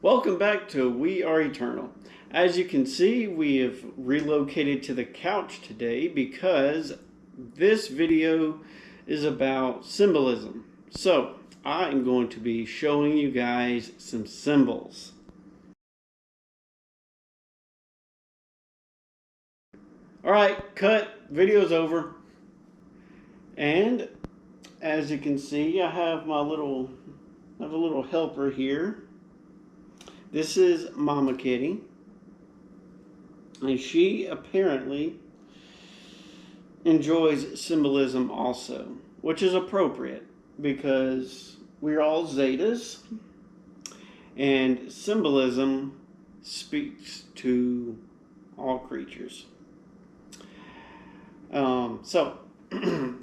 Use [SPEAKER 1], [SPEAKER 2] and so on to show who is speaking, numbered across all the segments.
[SPEAKER 1] Welcome back to We Are Eternal. As you can see, we have relocated to the couch today because this video is about symbolism. So, I am going to be showing you guys some symbols. Alright, cut. Video's over. And as you can see, I have a little helper here. This is Mama Kitty, and she apparently enjoys symbolism also, which is appropriate because we're all Zetas, and symbolism speaks to all creatures.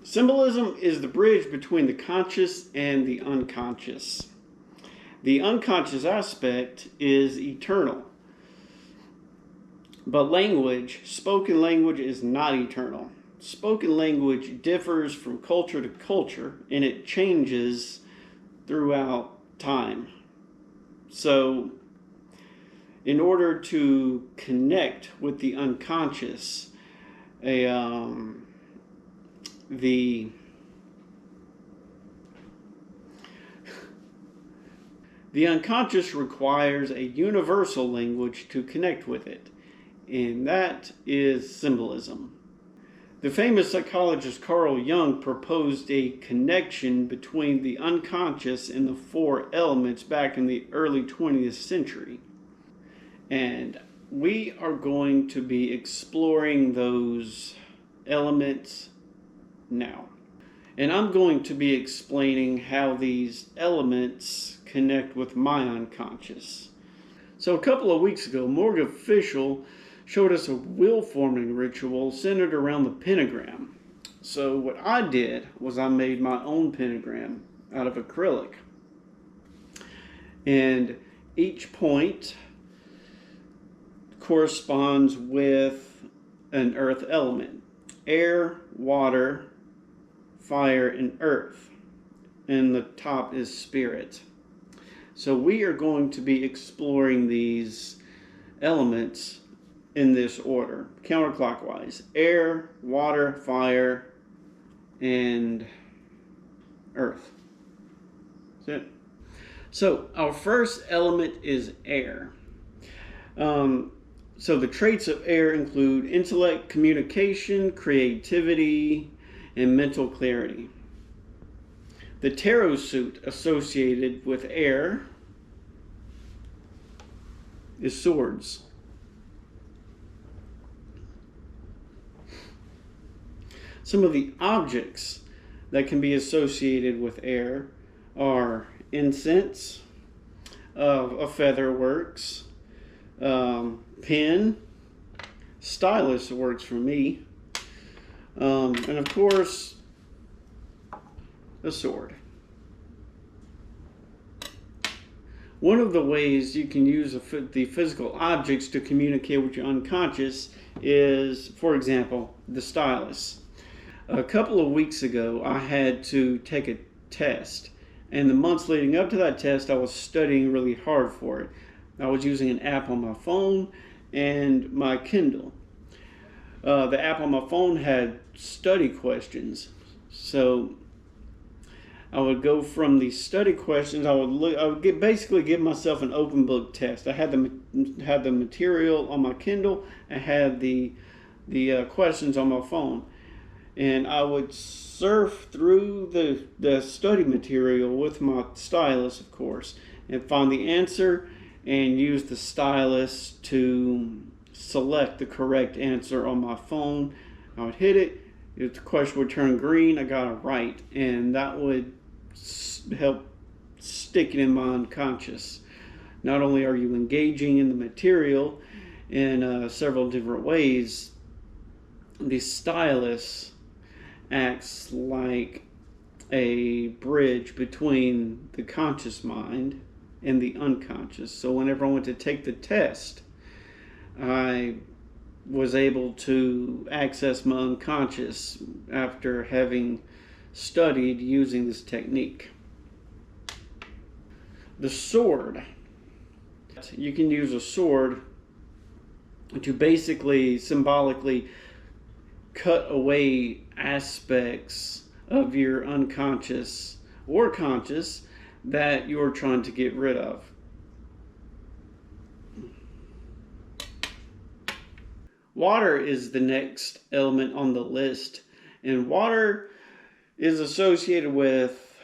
[SPEAKER 1] Symbolism is the bridge between the conscious and the unconscious. The unconscious aspect is eternal. But language, spoken language, is not eternal. Spoken language differs from culture to culture, and it changes throughout time. So, in order to connect with the unconscious, the unconscious requires a universal language to connect with it, and that is symbolism. The famous psychologist Carl Jung proposed a connection between the unconscious and the four elements back in the early 20th century. And we are going to be exploring those elements now. And I'm going to be explaining how these elements connect with my unconscious. So a couple of weeks ago, Morgan Fischel showed us a wheel forming ritual centered around the pentagram. So what I did was I made my own pentagram out of acrylic. And each point corresponds with an earth element: air, water, fire, and earth. And the top is spirit. So we are going to be exploring these elements in this order, counterclockwise: air, water, fire, and earth. That's it. So our first element is air. So the traits of air include intellect, communication, creativity, and mental clarity. The tarot suit associated with air is swords. Some of the objects that can be associated with air are incense, a feather works, pen, stylus works for me, and of course a sword. One of the ways you can use the physical objects to communicate with your unconscious is, for example, the stylus. A couple of weeks ago, I had to take a test, and the months leading up to that test, I was studying really hard for it. I was using an app on my phone and my Kindle. The app on my phone had study questions, so I would go from the study questions. I would basically give myself an open book test. I had the material on my Kindle. I had the questions on my phone, and I would surf through the study material with my stylus, of course, and find the answer and use the stylus to select the correct answer on my phone. I would hit it. If the question would turn green, I got it right, and that would help stick it in my unconscious. Not only are you engaging in the material in several different ways, the stylus acts like a bridge between the conscious mind and the unconscious. So whenever I went to take the test, I was able to access my unconscious after having studied using this technique. The sword. You can use a sword to basically symbolically cut away aspects of your unconscious or conscious that you're trying to get rid of. Water is the next element on the list, and water is associated with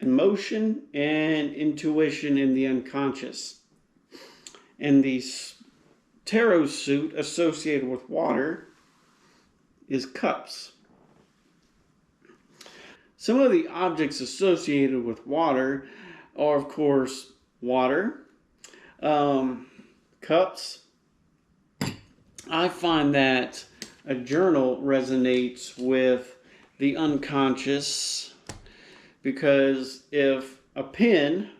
[SPEAKER 1] emotion and intuition in the unconscious. And the tarot suit associated with water is cups. Some of the objects associated with water are, of course, water, cups. I find that a journal resonates with the unconscious because if a pen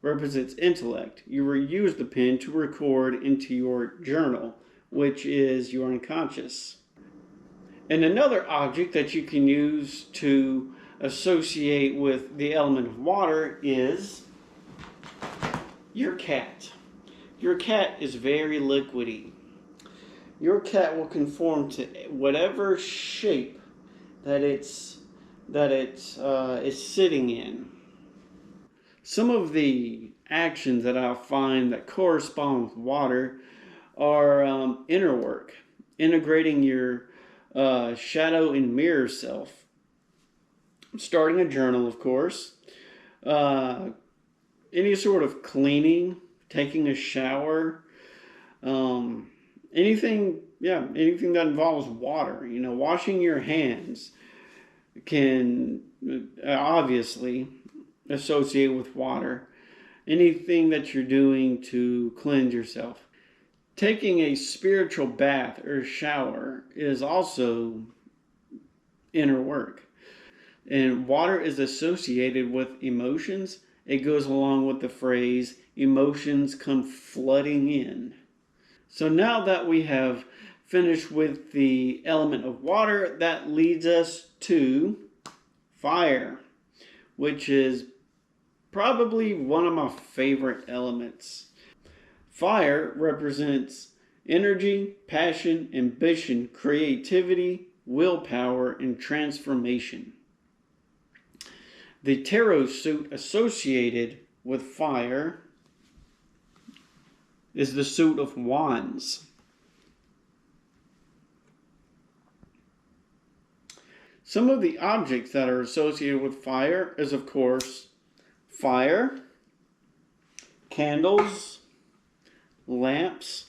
[SPEAKER 1] represents intellect, you will use the pen to record into your journal, which is your unconscious. And another object that you can use to associate with the element of water is your cat. Your cat is very liquidy. Your cat will conform to whatever shape that it's is sitting in. Some of the actions that I find that correspond with water are inner work, integrating your shadow and mirror self, starting a journal, of course, any sort of cleaning, taking a shower, anything that involves water. Washing your hands can obviously associate with water. Anything that you're doing to cleanse yourself. Taking a spiritual bath or shower is also inner work. And water is associated with emotions. It goes along with the phrase, emotions come flooding in. So now that we have finished with the element of water, that leads us to fire, which is probably one of my favorite elements. Fire represents energy, passion, ambition, creativity, willpower, and transformation. The tarot suit associated with fire is the suit of wands. Some of the objects that are associated with fire is, of course, fire, candles, lamps,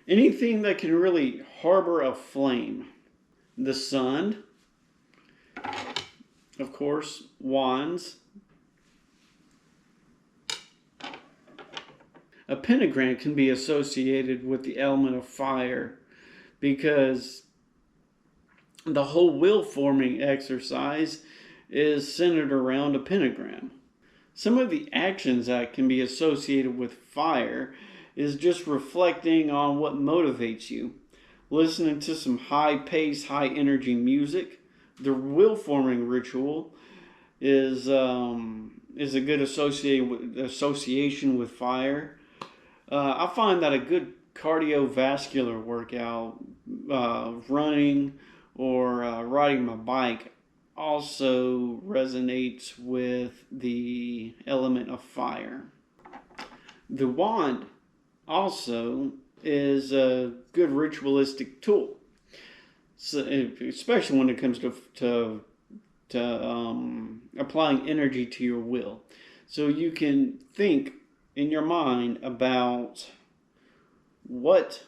[SPEAKER 1] anything that can really harbor a flame. The sun, of course, wands. A pentagram can be associated with the element of fire because the whole will forming exercise is centered around a pentagram. Some of the actions that can be associated with fire is just reflecting on what motivates you. Listening to some high-paced, high-energy music. The will-forming ritual is a good association with fire. I find that a good cardiovascular workout, running or riding my bike, also resonates with the element of fire. The wand also is a good ritualistic tool, so, especially when it comes to applying energy to your will. So you can think in your mind about what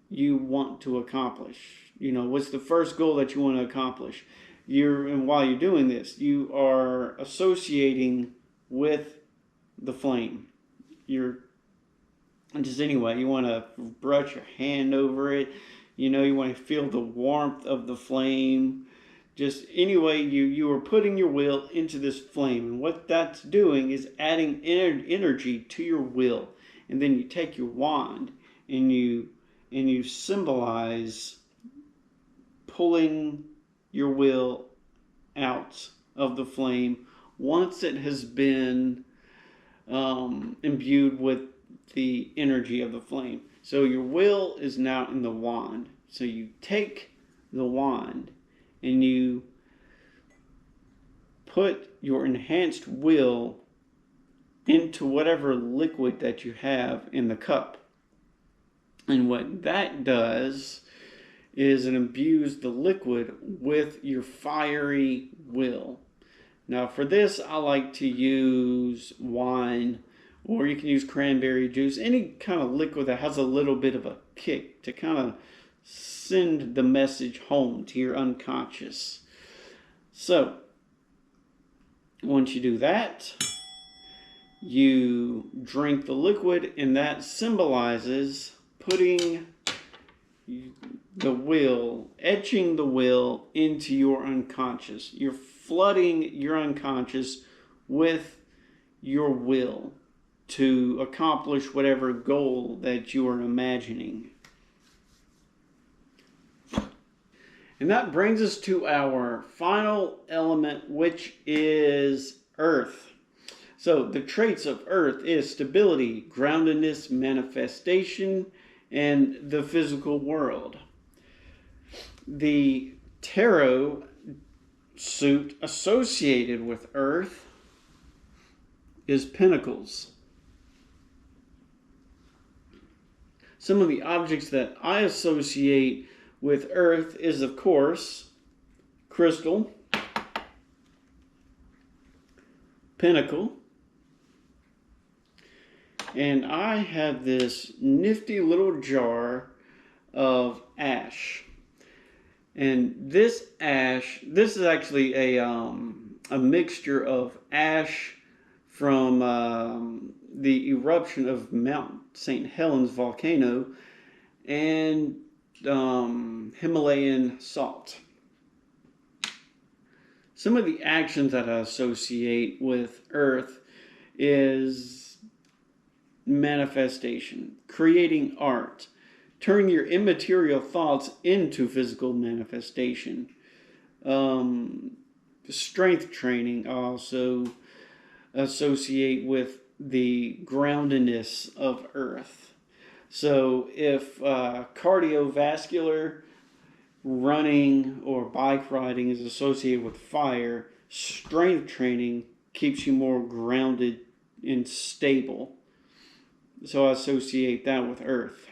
[SPEAKER 1] you want to accomplish. What's the first goal that you want to accomplish? And while you're doing this, you are associating with the flame. You want to brush your hand over it. You want to feel the warmth of the flame. Just anyway, you are putting your will into this flame. And what that's doing is adding energy to your will. And then you take your wand and you symbolize pulling your will out of the flame once it has been imbued with the energy of the flame. So your will is now in the wand. So you take the wand and you put your enhanced will into whatever liquid that you have in the cup. And what that does is it imbues the liquid with your fiery will. Now for this, I like to use wine, or you can use cranberry juice, any kind of liquid that has a little bit of a kick to kind of send the message home to your unconscious. So once you do that, you drink the liquid, and that symbolizes putting the will, etching the will into your unconscious. You're flooding your unconscious with your will to accomplish whatever goal that you are imagining. And that brings us to our final element, which is earth. So the traits of earth is stability, groundedness, manifestation, and the physical world. The tarot suit associated with earth is pentacles. Some of the objects that I associate with earth is, of course, crystal, pentacle, and I have this nifty little jar of ash. And this ash, this is actually a mixture of ash from the eruption of Mount St. Helens volcano and Himalayan salt. Some of the actions that I associate with earth is manifestation, creating art, turn your immaterial thoughts into physical manifestation. Strength training I also associate with the groundedness of earth. So if cardiovascular, running, or bike riding is associated with fire, strength training keeps you more grounded and stable. So I associate that with earth.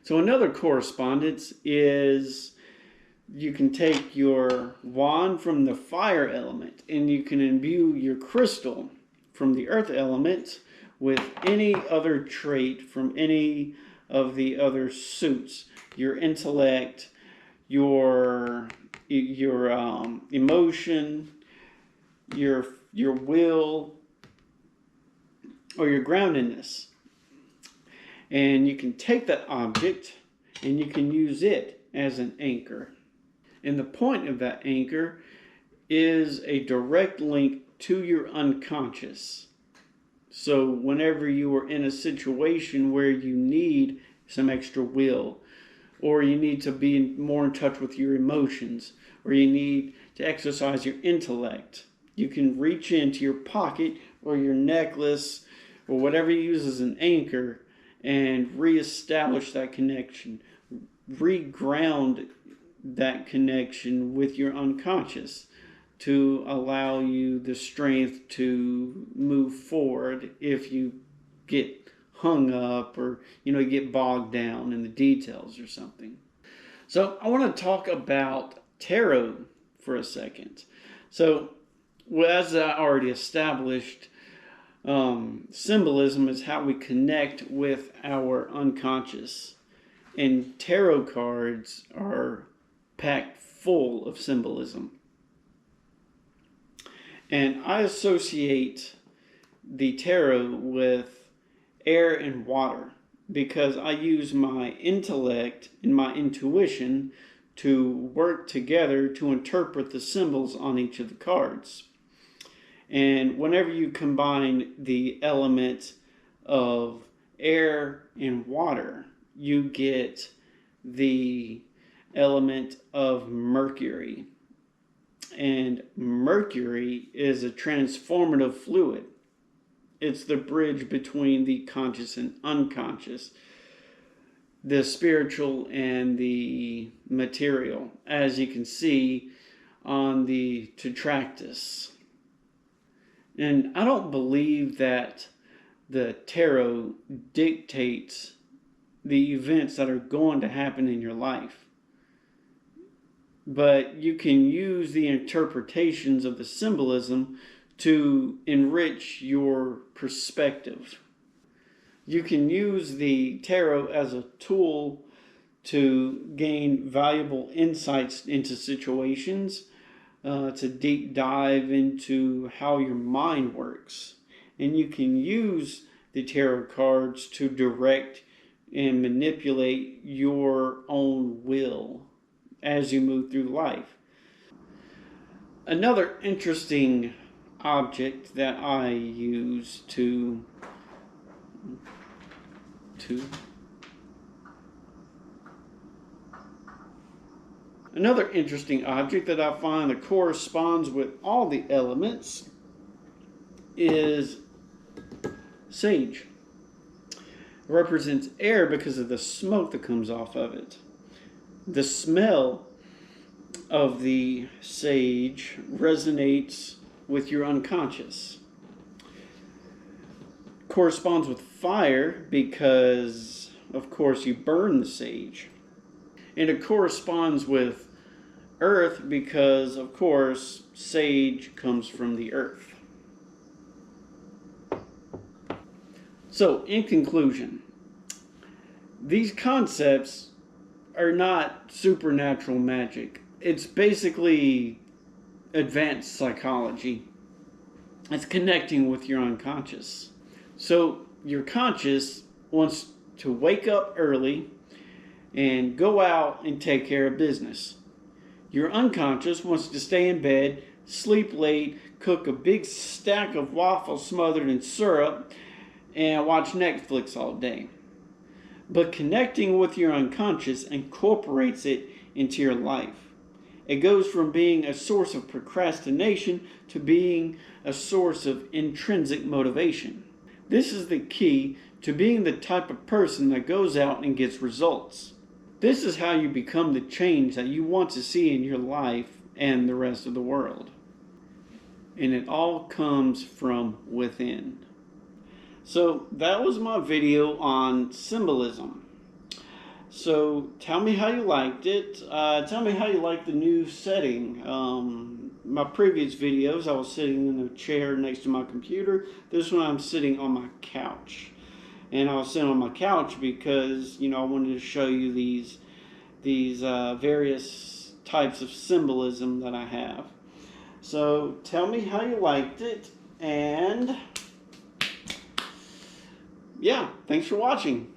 [SPEAKER 1] So another correspondence is you can take your wand from the fire element and you can imbue your crystal from the earth element with any other trait from any of the other suits. Your intellect, your emotion, your will, or your groundedness. And you can take that object and you can use it as an anchor. And the point of that anchor is a direct link to your unconscious. So whenever you are in a situation where you need some extra will, or you need to be more in touch with your emotions, or you need to exercise your intellect, you can reach into your pocket or your necklace or whatever you use as an anchor and reestablish that connection, reground that connection with your unconscious to allow you the strength to move forward if you get hung up or you get bogged down in the details or something. So I want to talk about tarot for a second. So as I already established, symbolism is how we connect with our unconscious, and tarot cards are packed full of symbolism. And I associate the tarot with air and water because I use my intellect and my intuition to work together to interpret the symbols on each of the cards. And whenever you combine the element of air and water, you get the element of Mercury. And Mercury is a transformative fluid. It's the bridge between the conscious and unconscious, the spiritual and the material, as you can see on the Tetractys. And I don't believe that the tarot dictates the events that are going to happen in your life. But you can use the interpretations of the symbolism to enrich your perspective. You can use the tarot as a tool to gain valuable insights into situations, to deep dive into how your mind works. And you can use the tarot cards to direct and manipulate your own will as you move through life. Another interesting object that I use Another interesting object that I find that corresponds with all the elements is sage. It represents air because of the smoke that comes off of it. The smell of the sage resonates with your unconscious. Corresponds with fire because, of course, you burn the sage. And it corresponds with earth because, of course, sage comes from the earth. So, in conclusion, these concepts are not supernatural magic. It's basically advanced psychology. It's connecting with your unconscious. So, your conscious wants to wake up early and go out and take care of business. Your unconscious wants to stay in bed, sleep late, cook a big stack of waffles smothered in syrup, and watch Netflix all day. But connecting with your unconscious incorporates it into your life. It goes from being a source of procrastination to being a source of intrinsic motivation. This is the key to being the type of person that goes out and gets results. This is how you become the change that you want to see in your life and the rest of the world. And it all comes from within. So that was my video on symbolism. So tell me how you liked it. Tell me how you liked the new setting. My previous videos, I was sitting in a chair next to my computer. This one I'm sitting on my couch. And I was sitting on my couch because, I wanted to show you these various types of symbolism that I have. So tell me how you liked it, and yeah, thanks for watching.